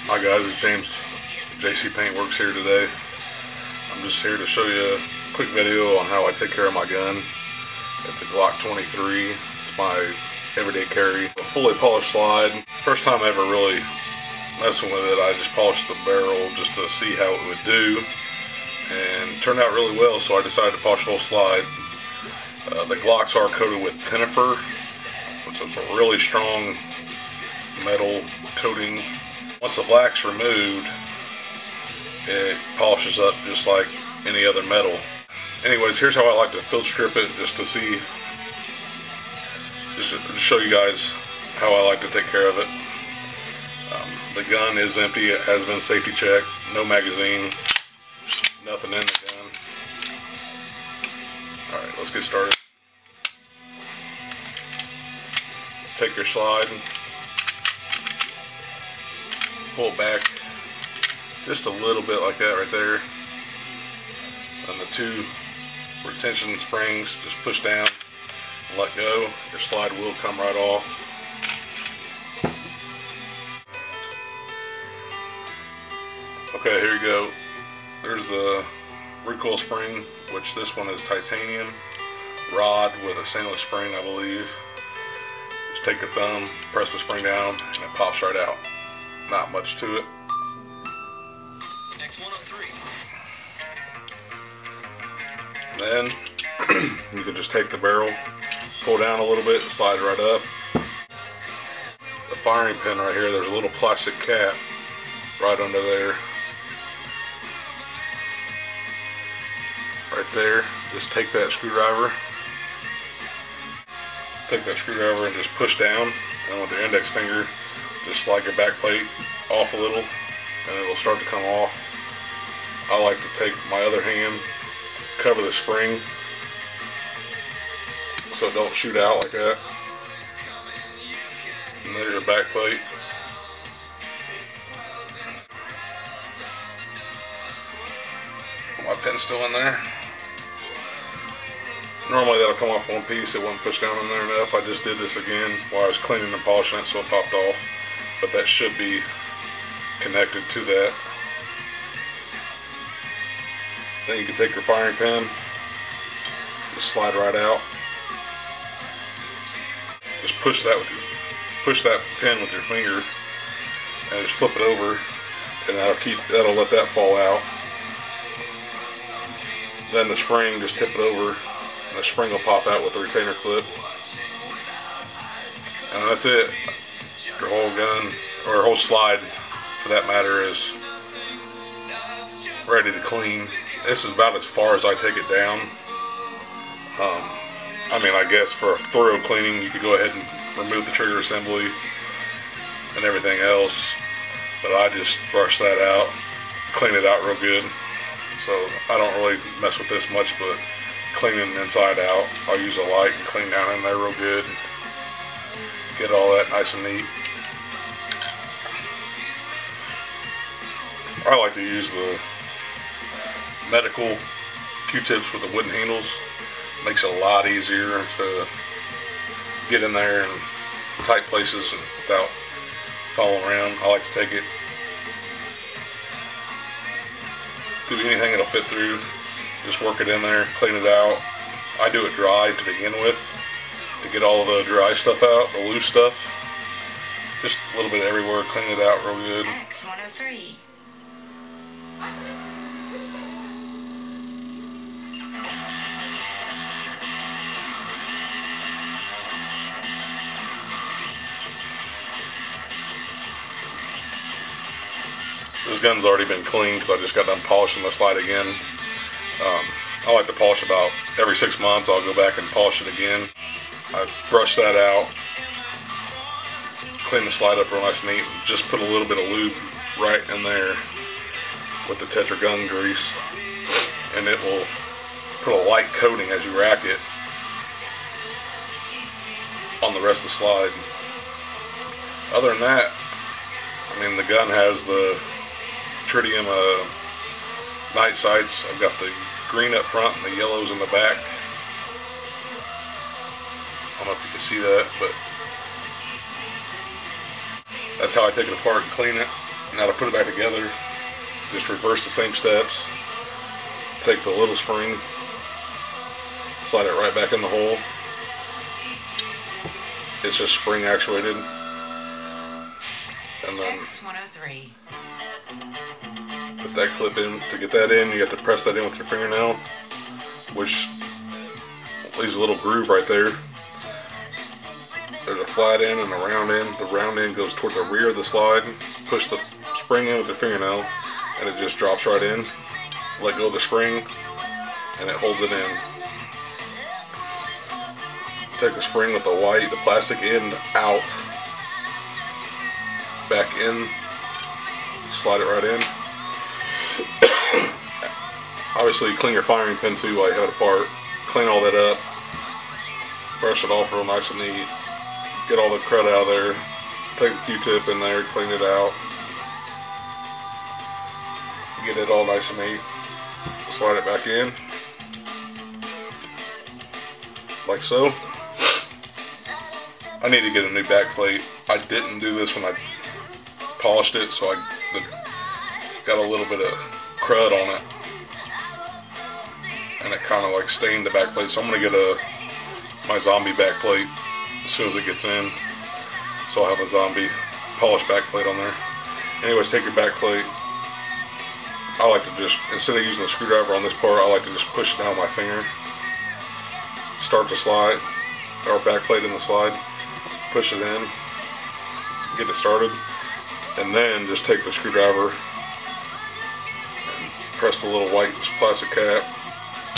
Hi guys, it's James. JC Paintworks here today. I'm just here to show you a quick video on how I take care of my gun. It's a Glock 23. It's my everyday carry. A fully polished slide. First time ever really messing with it, I just polished the barrel just to see how it would do. And it turned out really well, so I decided to polish the whole slide. The Glocks are coated with Tenifer, which is a really strong metal coating. Once the black's removed, it polishes up just like any other metal. Anyways, here's how I like to field strip it, just to show you guys how I like to take care of it. The gun is empty. It has been safety checked. No magazine, nothing in the gun. Alright, let's get started. Take your slide, pull it back just a little bit like that right there. And the two retention springs, just push down and let go. Your slide will come right off. Okay, here you go. There's the recoil spring, which this one is titanium rod with a stainless spring, I believe. Just take your thumb, press the spring down, and it pops right out. Not much to it. Next 103. Then you can just take the barrel, pull down a little bit, slide right up. The firing pin right here, there's a little plastic cap right under there. Right there. Just take that screwdriver. Take that screwdriver and just push down, and with your index finger just slide your back plate off a little and it will start to come off. I like to take my other hand, cover the spring so it don't shoot out like that. And there's your back plate. My pin's still in there. Normally that'll come off one piece, it wouldn't push down in there enough. I just did this again while I was cleaning and polishing it, so it popped off. But that should be connected to that. Then you can take your firing pin, just slide right out. Just push that pin with your finger, and just flip it over, and that'll let that fall out. Then the spring, just tip it over, and the spring will pop out with the retainer clip. And that's it. Your whole gun, or whole slide for that matter, is ready to clean. This is about as far as I take it down. I mean, I guess for a thorough cleaning you could go ahead and remove the trigger assembly and everything else, but I just brush that out, clean it out real good. So I don't really mess with this much, but cleaning inside out, I'll use a light and clean down in there real good. Get all that nice and neat. I like to use the medical Q-tips with the wooden handles. Makes it a lot easier to get in there in tight places and without falling around. I like to take it through anything it'll fit through. Just work it in there, clean it out. I do it dry to begin with to get all the dry stuff out, the loose stuff. Just a little bit everywhere, clean it out real good. X103. This gun's already been cleaned because I just got done polishing the slide again. I like to polish about every 6 months. I'll go back and polish it again. I brush that out, clean the slide up real nice and neat, and just put a little bit of lube right in there with the Tetra gun grease, and it will put a light coating as you rack it on the rest of the slide. Other than that, I mean, the gun has the Tridium Night Sights. I've got the green up front and the yellows in the back. I don't know if you can see that, but that's how I take it apart and clean it. Now to put it back together, just reverse the same steps. Take the little spring, slide it right back in the hole. It's just spring actuated. And then X103. Put that clip in. To get that in, you have to press that in with your fingernail, which leaves a little groove right there. There's a flat end and a round end. The round end goes toward the rear of the slide. Push the spring in with your fingernail, and it just drops right in. Let go of the spring, and it holds it in. Take the spring with the plastic end out, back in, slide it right in. Obviously clean your firing pin too while you have it apart. Clean all that up, brush it off real nice and neat, get all the crud out of there, take a Q-tip in there, clean it out, get it all nice and neat, slide it back in, like so. I need to get a new back plate. I didn't do this when I polished it, so I got a little bit of crud on it, and it kind of like stained the back plate. So I'm gonna get my zombie back plate as soon as it gets in, so I'll have a zombie polished back plate on there. Anyways, take your back plate. I like to just, instead of using the screwdriver on this part, I like to just push it down with my finger. Start the slide, or back plate in the slide. Push it in, get it started, and then just take the screwdriver and press the little white plastic cap,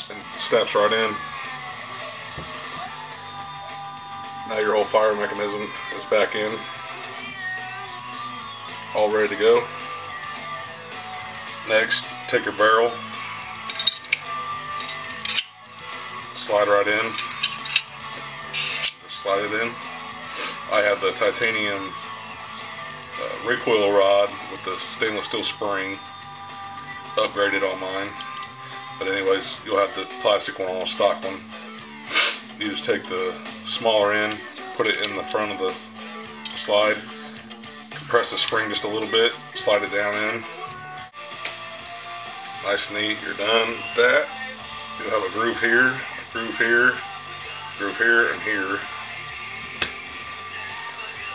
and it snaps right in. Now your whole fire mechanism is back in, all ready to go. Next, take your barrel, slide right in, just slide it in. I have the titanium recoil rod with the stainless steel spring upgraded on mine. But anyways, you'll have the plastic one on a stock one. You just take the smaller end, put it in the front of the slide, compress the spring just a little bit, slide it down in. Nice and neat, you're done with that. You'll have a groove here, a groove here, groove here, and here.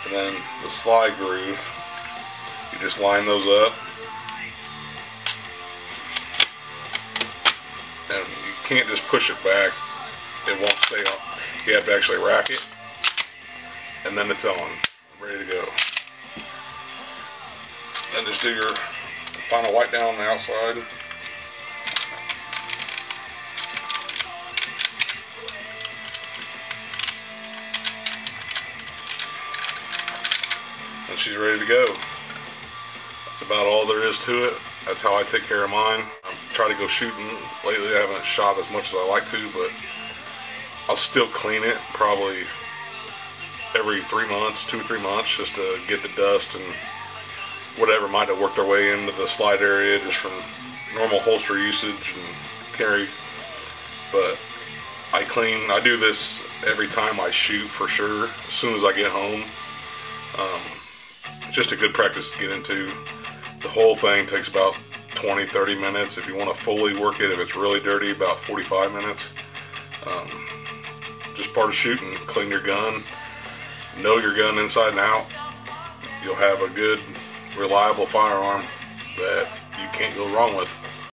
And then the slide groove, you just line those up, and you can't just push it back, it won't stay on. You have to actually rack it, and then it's on, ready to go. Then just do your final wipe down on the outside. And she's ready to go. That's about all there is to it. That's how I take care of mine. I try to go shooting. Lately I haven't shot as much as I like to, but I'll still clean it probably every 3 months, 2 or 3 months, just to get the dust and whatever might have worked their way into the slide area just from normal holster usage and carry. But I do this every time I shoot for sure, as soon as I get home. It's just a good practice to get into. The whole thing takes about 20-30 minutes. If you want to fully work it, if it's really dirty, about 45 minutes. Just part of shooting. Clean your gun, know your gun inside and out. You'll have a good, reliable firearm that you can't go wrong with.